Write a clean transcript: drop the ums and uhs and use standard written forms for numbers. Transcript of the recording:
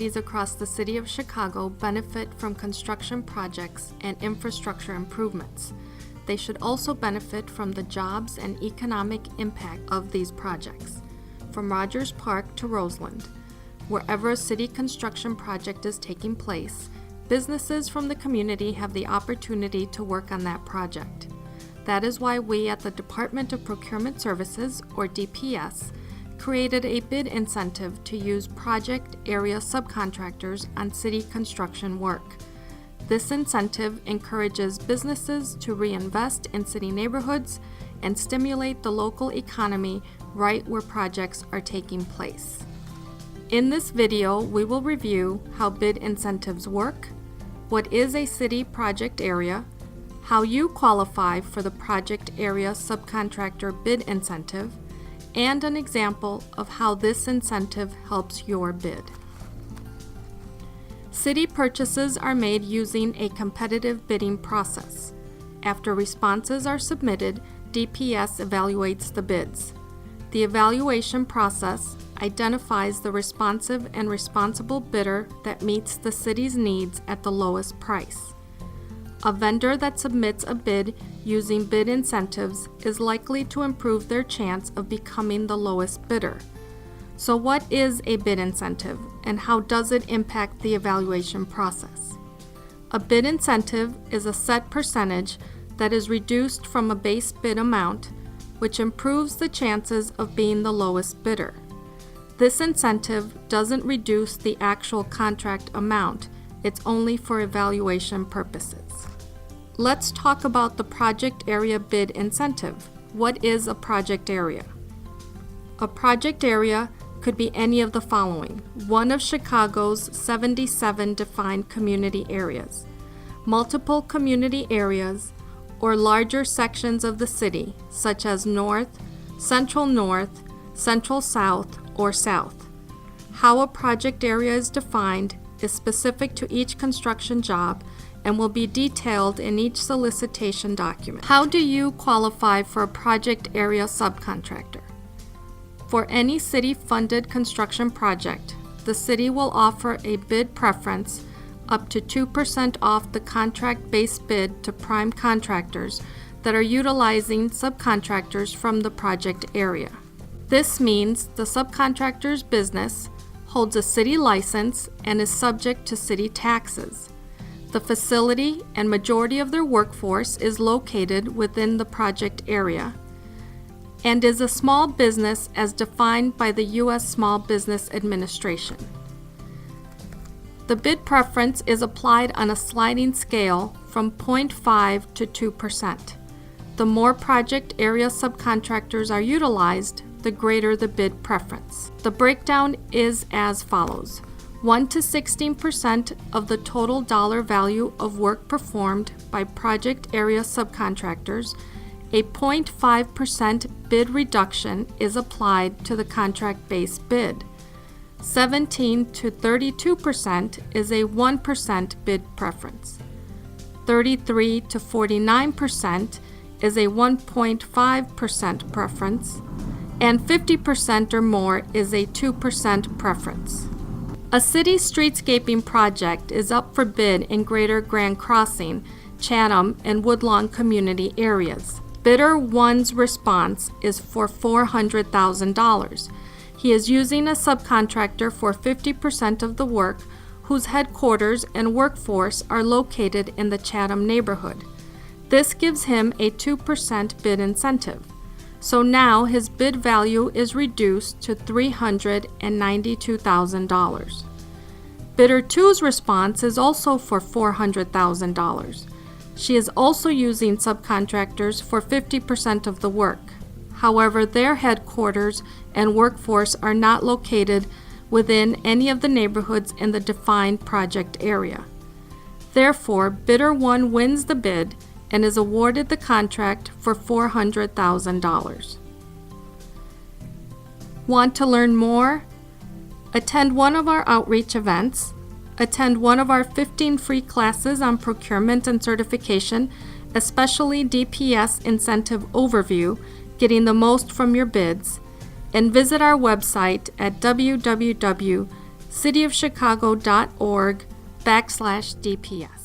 communities across the city of Chicago benefit from construction projects and infrastructure improvements. They should also benefit from the jobs and economic impact of these projects. From Rogers Park to Roseland, wherever a city construction project is taking place, businesses from the community have the opportunity to work on that project. That is why we at the Department of Procurement Services, or DPS, created a bid incentive to use project-area subcontractors on city construction work. This incentive encourages businesses to reinvest in city neighborhoods and stimulate the local economy right where projects are taking place. In this video, we will review how bid incentives work, what is a city project area, how you qualify for the Project-Area Subcontractor bid incentive, and an example of how this incentive helps your bid. City purchases are made using a competitive bidding process. After responses are submitted, DPS evaluates the bids. The evaluation process identifies the responsive and responsible bidder that meets the city's needs at the lowest price. A vendor that submits a bid using bid incentives is likely to improve their chance of becoming the lowest bidder. So what is a bid incentive and how does it impact the evaluation process? A bid incentive is a set percentage that is reduced from a base bid amount, which improves the chances of being the lowest bidder. This incentive doesn't reduce the actual contract amount, it's only for evaluation purposes. Let's talk about the project area bid incentive. What is a project area? A project area could be any of the following: one of Chicago's 77 defined community areas, multiple community areas, or larger sections of the city, such as North, Central North, Central South, or South. How a project area is defined is specific to each construction job and will be detailed in each solicitation document. How do you qualify for a project area subcontractor? For any city-funded construction project, the city will offer a bid preference up to 2% off the contract-based bid to prime contractors that are utilizing subcontractors from the project area. This means the subcontractor's business holds a city license and is subject to city taxes. The facility and majority of their workforce is located within the project area and is a small business as defined by the U.S. Small Business Administration. The bid preference is applied on a sliding scale from 0.5 to 2%. The more project area subcontractors are utilized, the greater the bid preference. The breakdown is as follows: 1 to 16% of the total dollar value of work performed by project area subcontractors, a 0.5% bid reduction is applied to the contract-based bid. 17 to 32% is a 1% bid preference. 33 to 49% is a 1.5% preference, and 50% or more is a 2% preference. A city streetscaping project is up for bid in Greater Grand Crossing, Chatham, and Woodlawn community areas. Bidder 1's response is for $400,000. He is using a subcontractor for 50% of the work, whose headquarters and workforce are located in the Chatham neighborhood. This gives him a 2% bid incentive. So now his bid value is reduced to $392,000. Bidder 2's response is also for $400,000. She is also using subcontractors for 50% of the work. However, their headquarters and workforce are not located within any of the neighborhoods in the defined project area. Therefore, bidder 1 wins the bid and is awarded the contract for $400,000. Want to learn more? Attend one of our outreach events, attend one of our 15 free classes on procurement and certification, especially DPS Incentive Overview, getting the most from your bids, and visit our website at www.dps.gov cityofchicago.org/DPS.